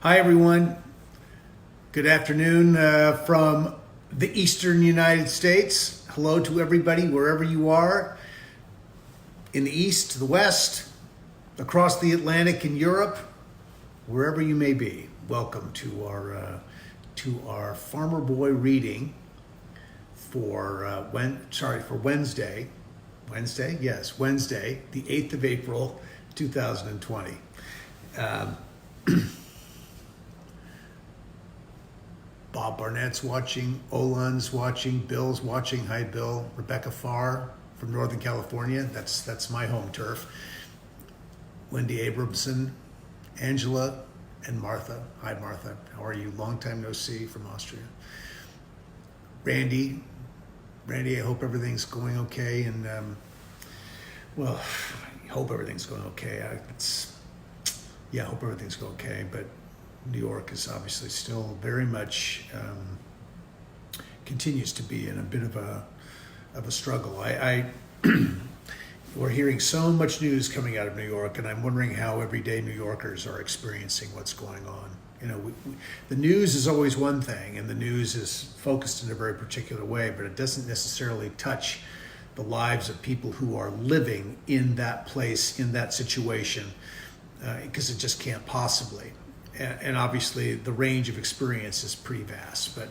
Hi, everyone. Good afternoon from the eastern United States. Hello to everybody, wherever you are, in the east, the west, across the Atlantic in Europe, wherever you may be. Welcome to our Farmer Boy reading for Wednesday. Wednesday, yes, Wednesday, the 8th of April, 2020. Bob Barnett's watching, Olan's watching, Bill's watching. Hi, Bill. Rebecca Farr from Northern California. That's my home turf. Wendy Abramson, Angela, and Martha. Hi, Martha. How are you? Long time no see from Austria. Randy, I hope everything's going okay. And I hope everything's going okay. I hope everything's going okay. But New York is obviously still very much continues to be in a bit of a struggle. We're hearing so much news coming out of New York, and I'm wondering how everyday New Yorkers are experiencing what's going on. You know, the news is always one thing, and the news is focused in a very particular way, but it doesn't necessarily touch the lives of people who are living in that place, in that situation, because it just can't possibly. And obviously the range of experience is pretty vast, but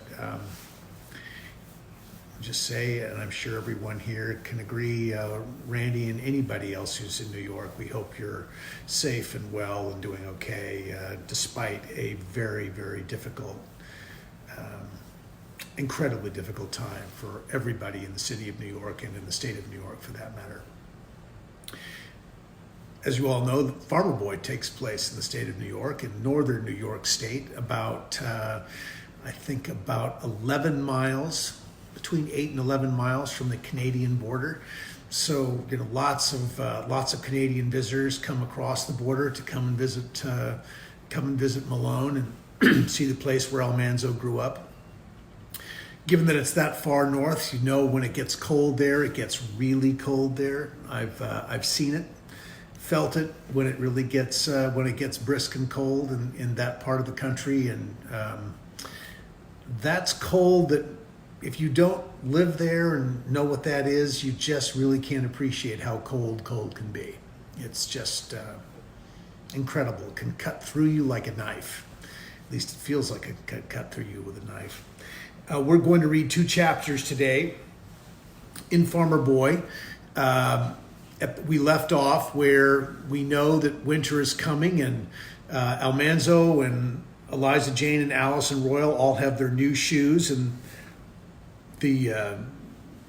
just say, and I'm sure everyone here can agree, Randy and anybody else who's in New York, we hope you're safe and well and doing okay, despite a very, very difficult, incredibly difficult time for everybody in the city of New York and in the state of New York for that matter. As you all know, Farmer Boy takes place in the state of New York, in northern New York State, about 11 miles, between 8 and 11 miles from the Canadian border. So, you know, lots of Canadian visitors come across the border to come and visit Malone and see the place where Almanzo grew up. Given that it's that far north, you know when it gets cold there, it gets really cold there. I've seen it. Felt it when it really gets brisk and cold in that part of the country, and that's cold that if you don't live there and know what that is, you just really can't appreciate how cold can be. It's just incredible. It can cut through you like a knife. At least it feels like it can cut through you with a knife. We're going to read 2 chapters today in Farmer Boy. We left off where we know that winter is coming, and Almanzo and Eliza Jane and Allison Royal all have their new shoes, and the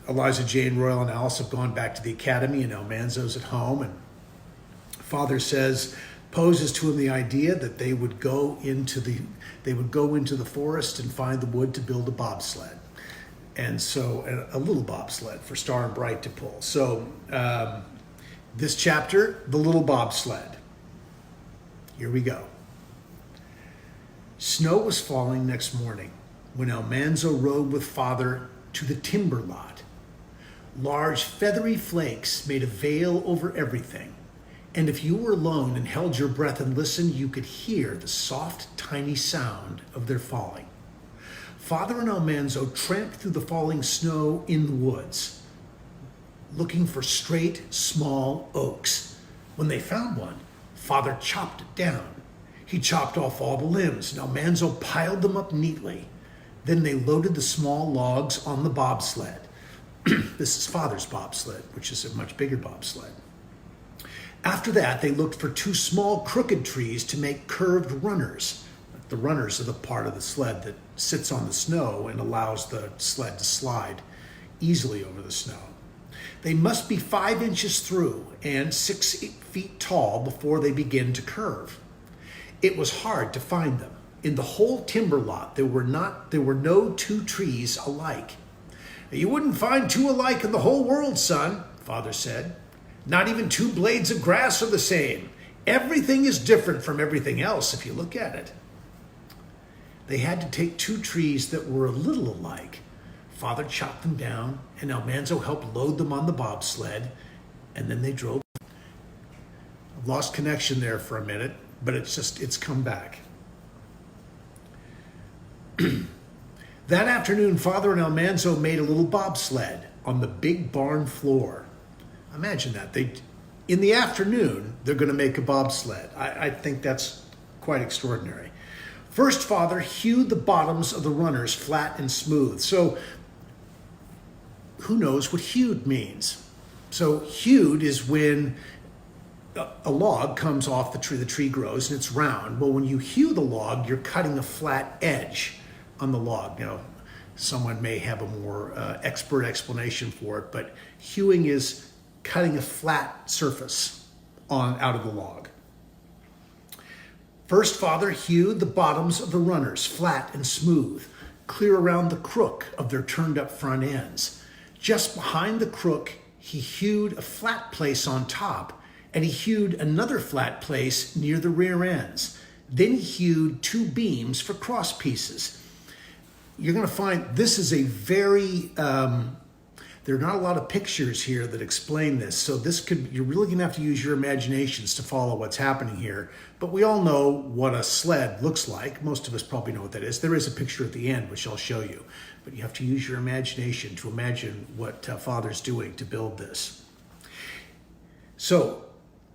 Eliza Jane Royal and Alice have gone back to the academy, and Almanzo's at home. And Father poses to him the idea that they would go into the forest and find the wood to build a bobsled, and so a little bobsled for Star and Bright to pull. So. This chapter, the little bobsled. Here we go. Snow was falling next morning when Almanzo rode with Father to the timber lot. Large feathery flakes made a veil over everything, and if you were alone and held your breath and listened, you could hear the soft, tiny sound of their falling. Father and Almanzo tramped through the falling snow in the woods, looking for straight, small oaks. When they found one, Father chopped it down. He chopped off all the limbs, and Almanzo piled them up neatly. Then they loaded the small logs on the bobsled. This is Father's bobsled, which is a much bigger bobsled. After that, they looked for 2 small crooked trees to make curved runners. The runners are the part of the sled that sits on the snow and allows the sled to slide easily over the snow. They must be 5 inches through and 6 feet tall before they begin to curve. It was hard to find them. In the whole timber lot, there were no 2 trees alike. You wouldn't find 2 alike in the whole world, son, Father said. Not even 2 blades of grass are the same. Everything is different from everything else if you look at it. They had to take 2 trees that were a little alike. Father chopped them down, and Almanzo helped load them on the bobsled, and then they drove. I've lost connection there for a minute, but it's come back. That afternoon, Father and Almanzo made a little bobsled on the big barn floor. Imagine that. In the afternoon, they're going to make a bobsled. I think that's quite extraordinary. First, Father hewed the bottoms of the runners flat and smooth. So, who knows what hewed means? So, hewed is when a log comes off the tree grows and it's round. Well, when you hew the log, you're cutting a flat edge on the log. Now, someone may have a more expert explanation for it, but hewing is cutting a flat surface out of the log. First, Father hewed the bottoms of the runners flat and smooth, clear around the crook of their turned up front ends. Just behind the crook, he hewed a flat place on top, and he hewed another flat place near the rear ends. Then he hewed 2 beams for cross pieces. You're going to find this is a very, there are not a lot of pictures here that explain this. So you're really going to have to use your imaginations to follow what's happening here. But we all know what a sled looks like. Most of us probably know what that is. There is a picture at the end, which I'll show you. But you have to use your imagination to imagine what Father's doing to build this. So,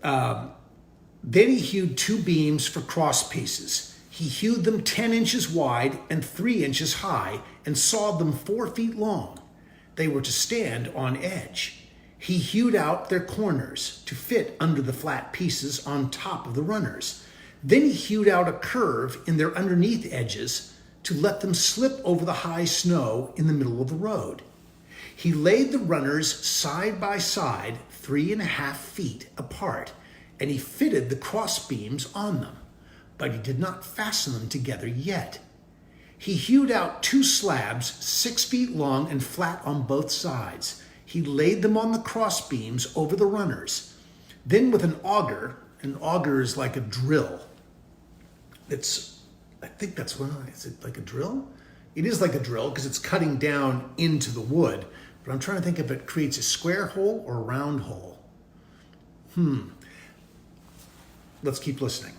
then he hewed 2 beams for cross pieces. He hewed them 10 inches wide and 3 inches high and sawed them 4 feet long. They were to stand on edge. He hewed out their corners to fit under the flat pieces on top of the runners. Then he hewed out a curve in their underneath edges to let them slip over the high snow in the middle of the road. He laid the runners side by side 3.5 feet apart, and he fitted the cross beams on them, but he did not fasten them together yet. He hewed out 2 slabs 6 feet long and flat on both sides. He laid them on the cross beams over the runners. Then with an auger is like a drill. I think that's what, is it like a drill? It is like a drill because it's cutting down into the wood, but I'm trying to think if it creates a square hole or a round hole. Let's keep listening.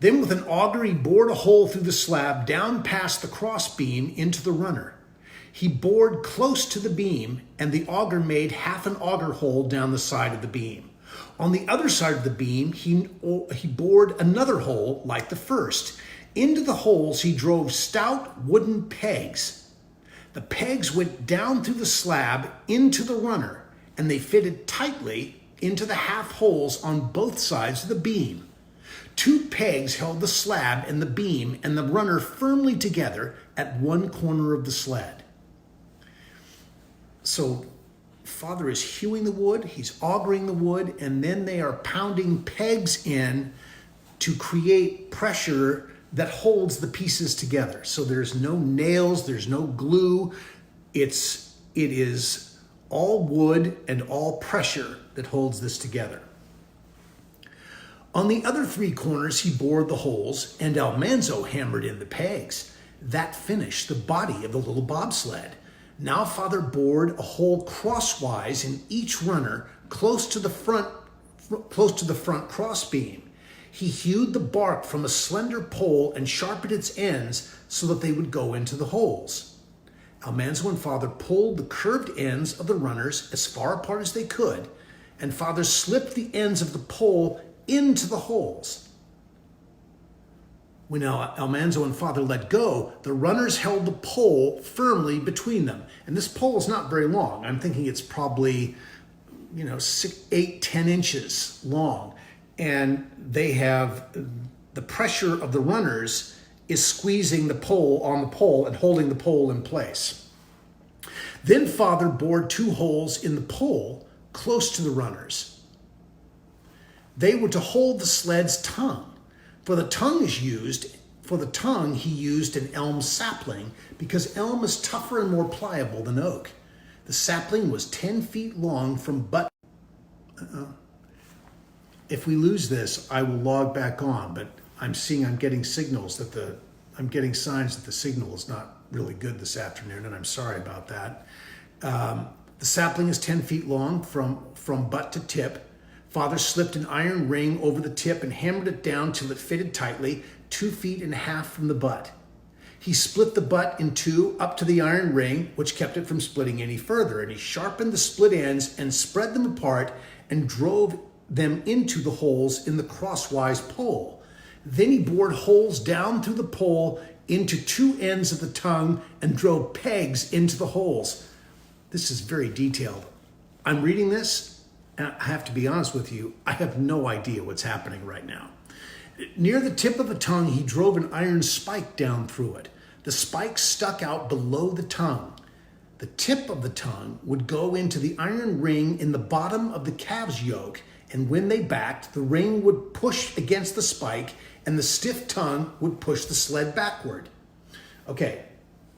Then with an auger, he bored a hole through the slab down past the cross beam into the runner. He bored close to the beam, and the auger made half an auger hole down the side of the beam. On the other side of the beam, he bored another hole like the first. Into the holes, he drove stout wooden pegs. The pegs went down through the slab into the runner, and they fitted tightly into the half holes on both sides of the beam. 2 pegs held the slab and the beam and the runner firmly together at one corner of the sled. So Father is hewing the wood, he's augering the wood, and then they are pounding pegs in to create pressure that holds the pieces together. So there's no nails, there's no glue. It is all wood and all pressure that holds this together. On the other 3 corners, he bored the holes, and Almanzo hammered in the pegs. That finished the body of the little bobsled. Now Father bored a hole crosswise in each runner close to the front cross beam. He hewed the bark from a slender pole and sharpened its ends so that they would go into the holes. Almanzo and Father pulled the curved ends of the runners as far apart as they could, and Father slipped the ends of the pole into the holes. When Almanzo and Father let go, the runners held the pole firmly between them. And this pole is not very long. I'm thinking it's probably, 6, 8, 10 inches long. And they have the pressure of the runners is squeezing the pole on the pole and holding the pole in place. Then Father bored 2 holes in the pole close to the runners. They were to hold the sled's tongue. For the tongue he used an elm sapling because elm is tougher and more pliable than oak. The sapling was 10 feet long from butt. If we lose this, I will log back on, but I'm getting signs that the signal is not really good this afternoon, and I'm sorry about that. The sapling is 10 feet long from butt to tip. Father slipped an iron ring over the tip and hammered it down till it fitted tightly, 2.5 feet from the butt. He split the butt in two up to the iron ring, which kept it from splitting any further. And he sharpened the split ends and spread them apart and drove them into the holes in the crosswise pole. Then he bored holes down through the pole into two ends of the tongue and drove pegs into the holes. This is very detailed. I'm reading this, and I have to be honest with you, I have no idea what's happening right now. Near the tip of the tongue, he drove an iron spike down through it. The spike stuck out below the tongue. The tip of the tongue would go into the iron ring in the bottom of the calf's yoke, and when they backed, the ring would push against the spike, and the stiff tongue would push the sled backward. Okay,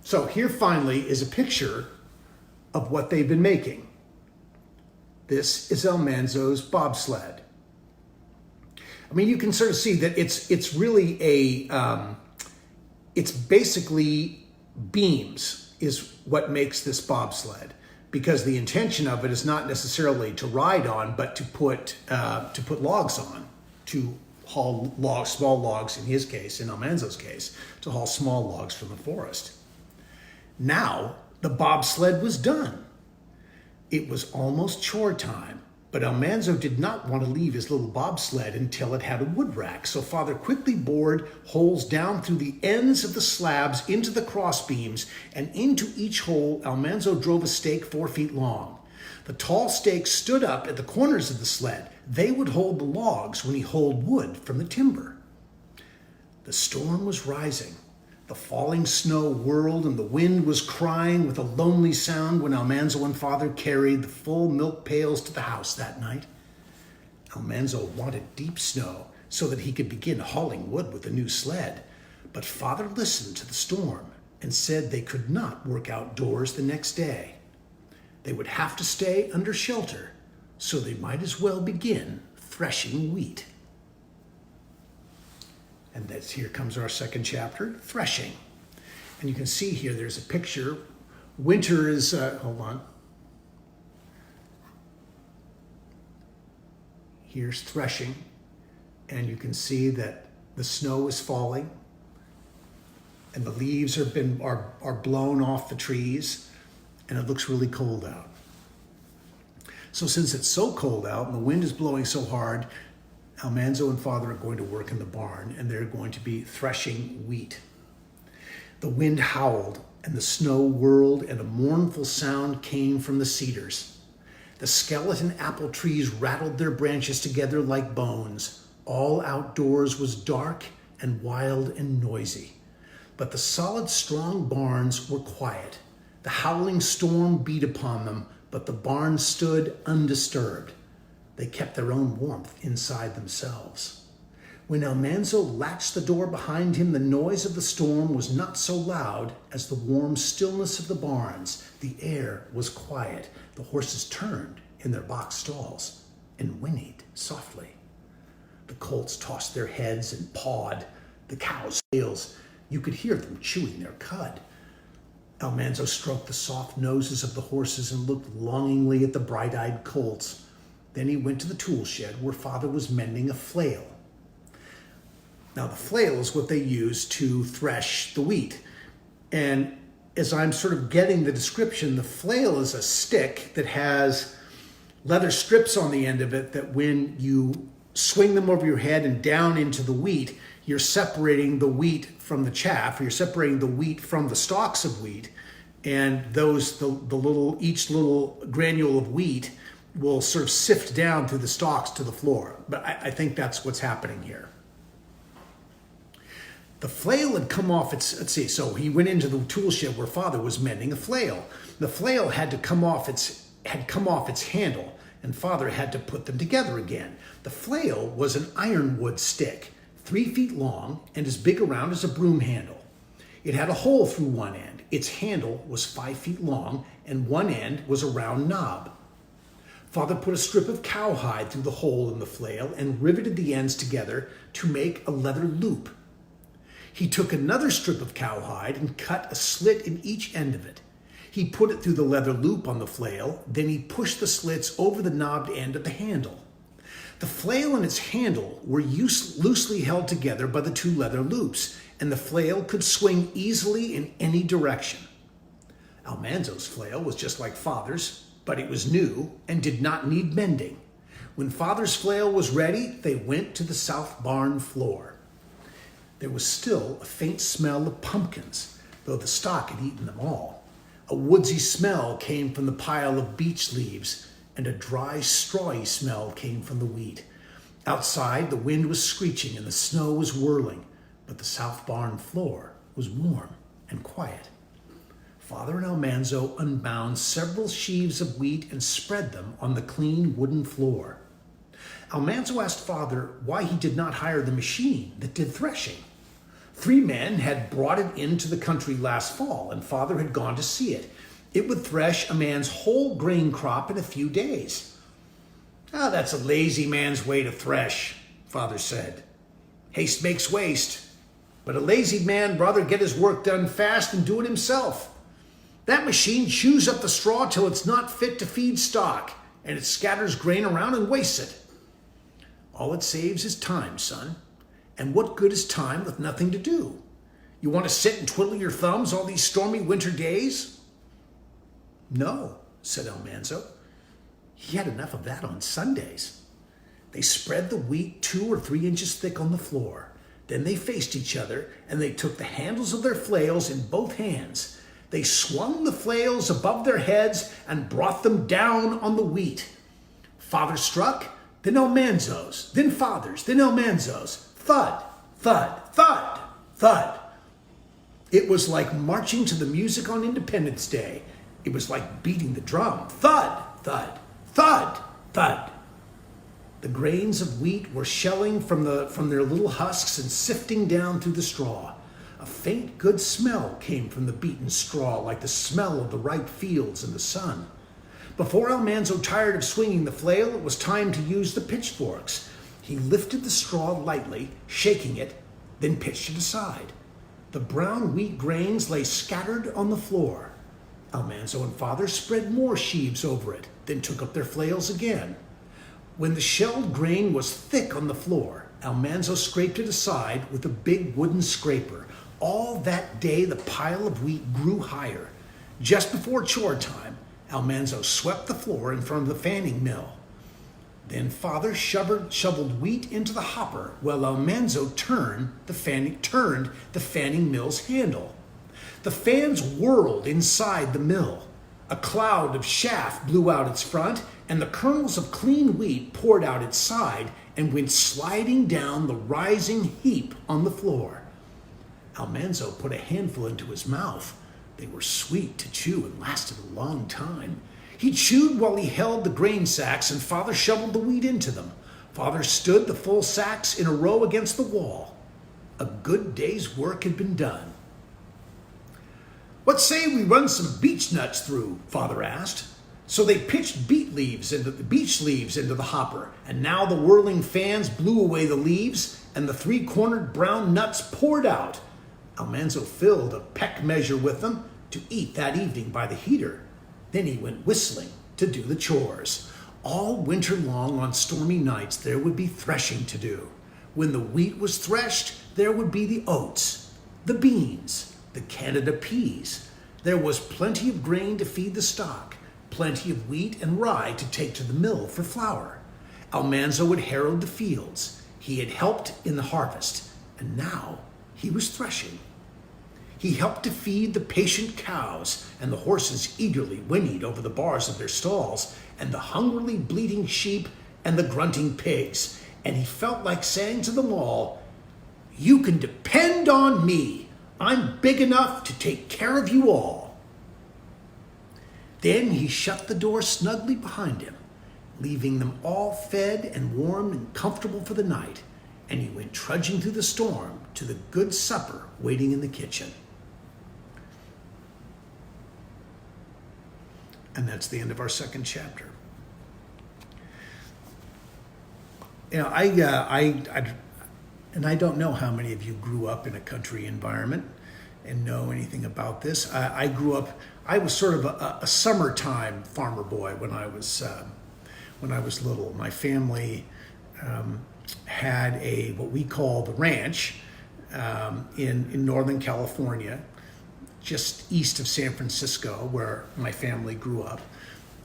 so here finally is a picture of what they've been making. This is Almanzo's bobsled. I mean, you can sort of see that it's really it's basically beams is what makes this bobsled, because the intention of it is not necessarily to ride on, but to put logs on, to haul logs, small logs in his case, in Almanzo's case, to haul small logs from the forest. Now the bobsled was done. It was almost chore time, but Almanzo did not want to leave his little bobsled until it had a wood rack, so Father quickly bored holes down through the ends of the slabs into the cross beams, and into each hole Almanzo drove a stake 4 feet long. The tall stakes stood up at the corners of the sled. They would hold the logs when he hauled wood from the timber. The storm was rising. The falling snow whirled and the wind was crying with a lonely sound when Almanzo and Father carried the full milk pails to the house that night. Almanzo wanted deep snow so that he could begin hauling wood with the new sled, but Father listened to the storm and said they could not work outdoors the next day. They would have to stay under shelter, so they might as well begin threshing wheat. And here comes our second chapter, threshing. And you can see here, there's a picture. Winter is, hold on. Here's threshing. And you can see that the snow is falling. And the leaves are blown off the trees. And it looks really cold out. So since it's so cold out and the wind is blowing so hard, Almanzo and Father are going to work in the barn, and they're going to be threshing wheat. The wind howled, and the snow whirled, and a mournful sound came from the cedars. The skeleton apple trees rattled their branches together like bones. All outdoors was dark and wild and noisy. But the solid, strong barns were quiet. The howling storm beat upon them, but the barns stood undisturbed. They kept their own warmth inside themselves. When Almanzo latched the door behind him, the noise of the storm was not so loud as the warm stillness of the barns. The air was quiet. The horses turned in their box stalls and whinnied softly. The colts tossed their heads and pawed. The cows' tails, you could hear them chewing their cud. Almanzo stroked the soft noses of the horses and looked longingly at the bright-eyed colts. Then he went to the tool shed where Father was mending a flail. Now, the flail is what they use to thresh the wheat. And as I'm sort of getting the description, the flail is a stick that has leather strips on the end of it that when you swing them over your head and down into the wheat, you're separating the wheat from the chaff, or you're separating the wheat from the stalks of wheat. And each little granule of wheat will sort of sift down through the stalks to the floor. But I think that's what's happening here. The flail had come off so he went into the tool shed where Father was mending a flail. The flail had come off its handle, and Father had to put them together again. The flail was an ironwood stick, 3 feet long and as big around as a broom handle. It had a hole through one end. Its handle was 5 feet long, and one end was a round knob. Father put a strip of cowhide through the hole in the flail and riveted the ends together to make a leather loop. He took another strip of cowhide and cut a slit in each end of it. He put it through the leather loop on the flail, then he pushed the slits over the knobbed end of the handle. The flail and its handle were loosely held together by the 2 leather loops, and the flail could swing easily in any direction. Almanzo's flail was just like Father's, but it was new and did not need mending. When Father's flail was ready, they went to the south barn floor. There was still a faint smell of pumpkins, though the stock had eaten them all. A woodsy smell came from the pile of beech leaves, and a dry, strawy smell came from the wheat. Outside, the wind was screeching and the snow was whirling, but the south barn floor was warm and quiet. Father and Almanzo unbound several sheaves of wheat and spread them on the clean wooden floor. Almanzo asked Father why he did not hire the machine that did threshing. 3 men had brought it into the country last fall, and Father had gone to see it. It would thresh a man's whole grain crop in a few days. That's a lazy man's way to thresh, Father said. Haste makes waste, but a lazy man rather get his work done fast and do it himself. That machine chews up the straw till it's not fit to feed stock, and it scatters grain around and wastes it. All it saves is time, son. And what good is time with nothing to do? You want to sit and twiddle your thumbs all these stormy winter days? No, said Almanzo. He had enough of that on Sundays. They spread the wheat 2 or 3 inches thick on the floor. Then they faced each other, and they took the handles of their flails in both hands. They swung the flails above their heads and brought them down on the wheat. Father struck, then Almanzo's, then Father's, then Almanzo's. Thud, thud, thud, thud. It was like marching to the music on Independence Day. It was like beating the drum. Thud, thud, thud, thud. The grains of wheat were shelling from their little husks and sifting down through the straw. A faint, good smell came from the beaten straw, like the smell of the ripe fields in the sun. Before Almanzo tired of swinging the flail, it was time to use the pitchforks. He lifted the straw lightly, shaking it, then pitched it aside. The brown wheat grains lay scattered on the floor. Almanzo and Father spread more sheaves over it, then took up their flails again. When the shelled grain was thick on the floor, Almanzo scraped it aside with a big wooden scraper. All that day, the pile of wheat grew higher. Just before chore time, Almanzo swept the floor in front of the fanning mill. Then Father shoveled wheat into the hopper while Almanzo turned the fanning mill's handle. The fans whirled inside the mill. A cloud of chaff blew out its front, and the kernels of clean wheat poured out its side and went sliding down the rising heap on the floor. Almanzo put a handful into his mouth. They were sweet to chew and lasted a long time. He chewed while he held the grain sacks, and Father shoveled the wheat into them. Father stood the full sacks in a row against the wall. A good day's work had been done. "What say we run some beech nuts through?" Father asked. So they pitched beech leaves into the hopper, and now the whirling fans blew away the leaves, and the 3-cornered brown nuts poured out. Almanzo filled a peck measure with them to eat that evening by the heater. Then he went whistling to do the chores. All winter long on stormy nights there would be threshing to do. When the wheat was threshed, there would be the oats, the beans, the Canada peas. There was plenty of grain to feed the stock, plenty of wheat and rye to take to the mill for flour. Almanzo would harrow the fields. He had helped in the harvest, and now he was threshing. He helped to feed the patient cows, and the horses eagerly whinnied over the bars of their stalls, and the hungrily bleating sheep and the grunting pigs. And he felt like saying to them all, "You can depend on me. I'm big enough to take care of you all." Then he shut the door snugly behind him, leaving them all fed and warm and comfortable for the night, and he went trudging through the storm to the good supper waiting in the kitchen. And that's the end of our second chapter. You know, I don't know how many of you grew up in a country environment and know anything about this. I was sort of a summertime farmer boy when I was little. My family had what we call the ranch, in Northern California, just east of San Francisco, where my family grew up.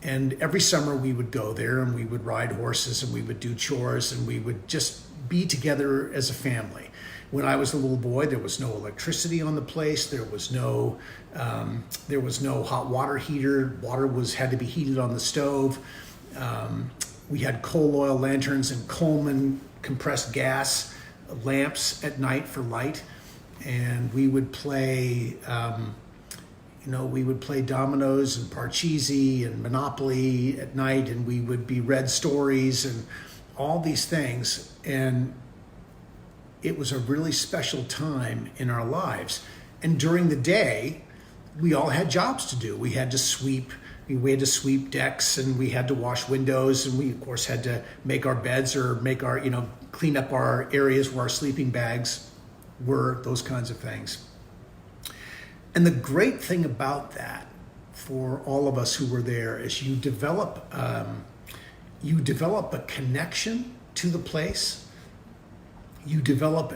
And every summer we would go there and we would ride horses and we would do chores and we would just be together as a family. When I was a little boy, there was no electricity on the place. There was no hot water heater. Water had to be heated on the stove. We had coal oil lanterns and Coleman compressed gas lamps at night for light. And we would play, we would play dominoes and Parcheesi and Monopoly at night, and we would be read stories and all these things. And it was a really special time in our lives. And during the day, we all had jobs to do. We had to sweep decks, and we had to wash windows, and we of course had to make our beds or clean up our areas where our sleeping bags were, those kinds of things. And the great thing about that for all of us who were there is you develop a connection to the place. You develop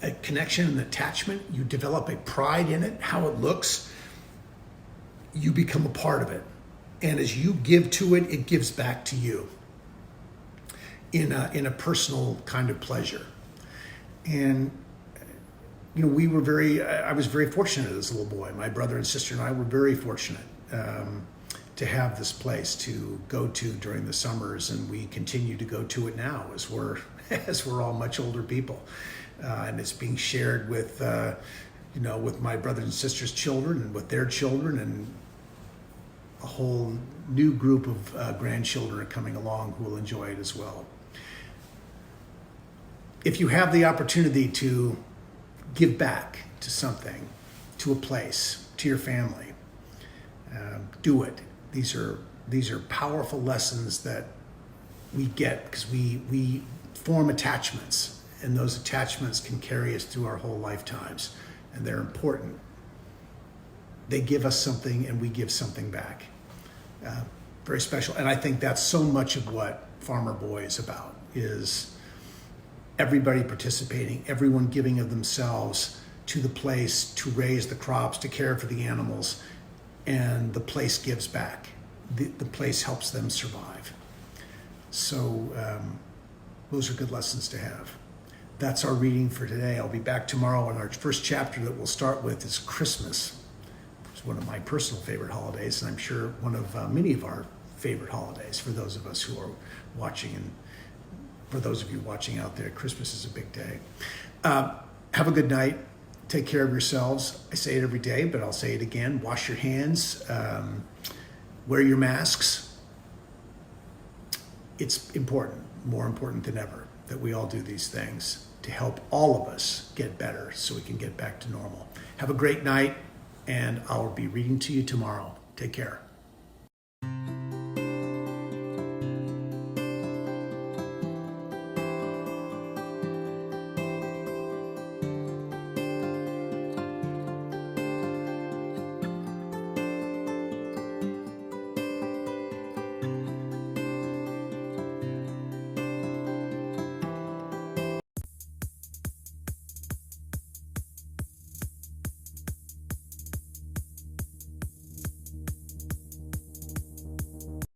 a connection and attachment. You develop a pride in it, how it looks. You become a part of it. And as you give to it, it gives back to you in a personal kind of pleasure. And I was very fortunate as a little boy. My brother and sister and I were very fortunate to have this place to go to during the summers, and we continue to go to it now as we're all much older people, and it's being shared with my brothers and sisters' children and with their children, and a whole new group of grandchildren are coming along who will enjoy it as well. If you have the opportunity to give back to something, to a place, to your family, do it. These are powerful lessons that we get because we form attachments, and those attachments can carry us through our whole lifetimes, and they're important. They give us something and we give something back. Very special. And I think that's so much of what Farmer Boy is about, is everybody participating, everyone giving of themselves to the place to raise the crops, to care for the animals, and the place gives back. The place helps them survive. So those are good lessons to have. That's our reading for today. I'll be back tomorrow, and our first chapter that we'll start with is Christmas. It's one of my personal favorite holidays, and I'm sure one of many of our favorite holidays for those of us who are watching, and for those of you watching out there, Christmas is a big day. Have a good night. Take care of yourselves. I say it every day, but I'll say it again. Wash your hands. Wear your masks. It's important, more important than ever, that we all do these things to help all of us get better so we can get back to normal. Have a great night, and I'll be reading to you tomorrow. Take care.